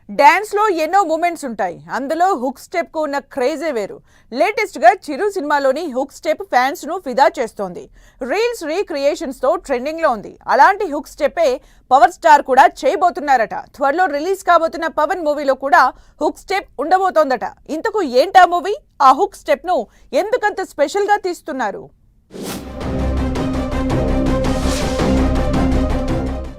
Dance లో ఎన్నో moments ఉంటాయి. అందులో హుక్ స్టెప్ కు ఉన్న క్రేజే వేరు. లేటెస్ట్ గా చిరు సినిమాలోని హుక్ స్టెప్ ఫ్యాన్స్ ను ఫిదా చేస్తోంది. రీల్స్ రీక్రియేషన్స్ తో ట్రెండింగ్ లో ఉంది. అలాంటి హుక్ స్టెప్పే పవర్ స్టార్ కూడా చేయబోతున్నారట. త్వరలో రిలీజ్ కాబోతున్న పవన్ మూవీలో కూడా హుక్ స్టెప్ ఉండబోతోందట. ఇంతకు ఏంటా మూవీ? ఆ హుక్ స్టెప్ ను ఎందుకంత స్పెషల్ గా తీస్తున్నారు?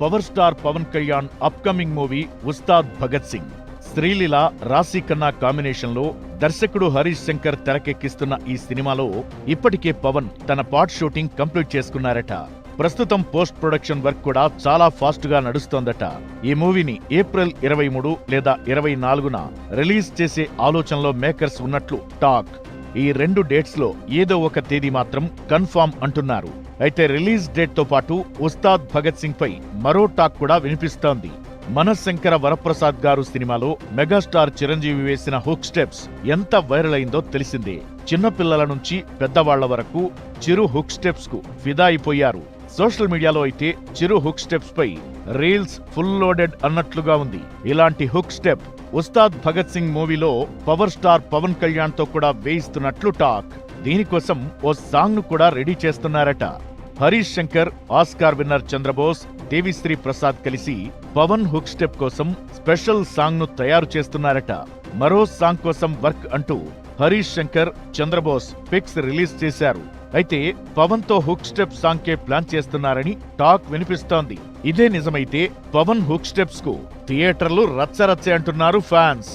Power star Pawan Kalyan upcoming movie Ustaad Bhagat Singh. Sreeleela, Raashi Khanna combination లో దర్శకుడు హరీష్ శంకర్ తెరకెక్కిస్తున్న ఈ సినిమాలో ఇప్పటికే పవన్ తన పార్ట్ షూటింగ్ కంప్లీట్ చేసుకున్నారట. ప్రస్తుతం పోస్ట్ ప్రొడక్షన్ వర్క్ కూడా చాలా ఫాస్ట్ గా నడుస్తోందట. ఈ మూవీని ఏప్రిల్ 23 లేదా 24న రిలీజ్ చేసే ఆలోచనలో మేకర్స్ ఉన్నట్లు టాక్. ఈ 2 డేట్స్ లో ఏదో ఒక తేదీ మాత్రం కన్ఫామ్ అంటున్నారు. అయితే రిలీజ్ డేట్ తో పాటు ఉస్తాద్ భగత్ సింగ్ పై మరో టాక్ కూడా వినిపిస్తోంది. మనశంకర వరప్రసాద్ గారు సినిమాలో మెగాస్టార్ చిరంజీవి వేసిన హుక్ స్టెప్స్ ఎంత వైరల్ అయిందో తెలిసిందే. చిన్నపిల్లల నుంచి పెద్దవాళ్ల వరకు చిరు హుక్ స్టెప్స్ కు ఫిదా అయిపోయారు. సోషల్ మీడియాలో అయితే చిరు హుక్ స్టెప్స్ పై రీల్స్ ఫుల్ లోడెడ్ అన్నట్లుగా ఉంది. ఇలాంటి హుక్ స్టెప్ ఉస్తాద్ భగత్ సింగ్ మూవీలో పవర్ స్టార్ పవన్ కళ్యాణ్ తో కూడా వేయిస్తున్నట్లు టాక్. దీనికోసం ఓ సాంగ్ ను కూడా రెడీ చేస్తున్నారట. హరీష్ శంకర్, ఆస్కార్ విన్నర్ చంద్రబోస్, దేవిశ్రీ ప్రసాద్ కలిసి పవన్ హుక్ స్టెప్ కోసం స్పెషల్ సాంగ్ ను తయారు చేస్తున్నారట. మరో సాంగ్ కోసం వర్క్ అంటూ హరీష్ శంకర్, చంద్రబోస్ పిక్స్ రిలీజ్ చేశారు. అయితే పవన్ తో హుక్ స్టెప్ సాంగ్ కే ప్లాన్ చేస్తున్నారని టాక్ వినిపిస్తోంది. ఇదే నిజమైతే పవన్ హుక్ స్టెప్స్ కు థియేటర్లు రచ్చరచ్చే అంటున్నారు ఫ్యాన్స్.